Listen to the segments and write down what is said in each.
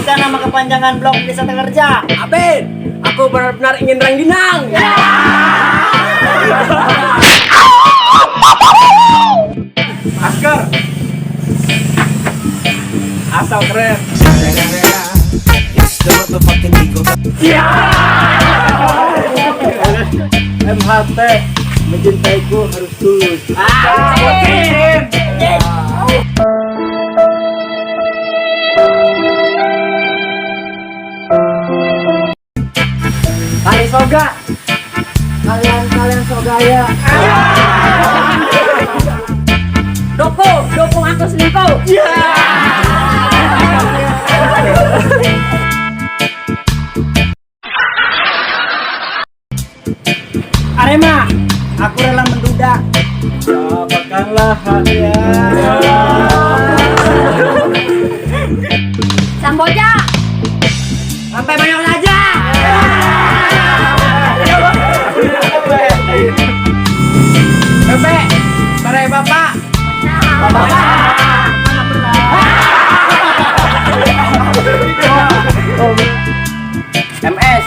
Sebutkan nama kepanjangan blok Desa Tekerja. Aben, aku benar-benar ingin rengginang. Asker. Asal keren. MHT, mencintaiku harus tulus. Kali soga. Kalian sogaya. Dukung aku selingkuh. Arema, aku rela menduda. Dapatkanlah hadiah. Samboja, sampai banyak saja. Pepe, barai bapak. MS.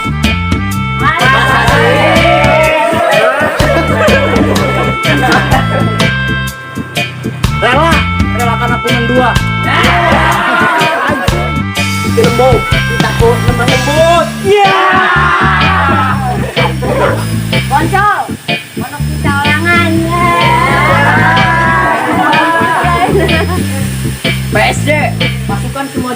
Relakan aku mendua. Lembut, takut lemah lembut. Poncol, monok kita orangan. PSG, pasukan semua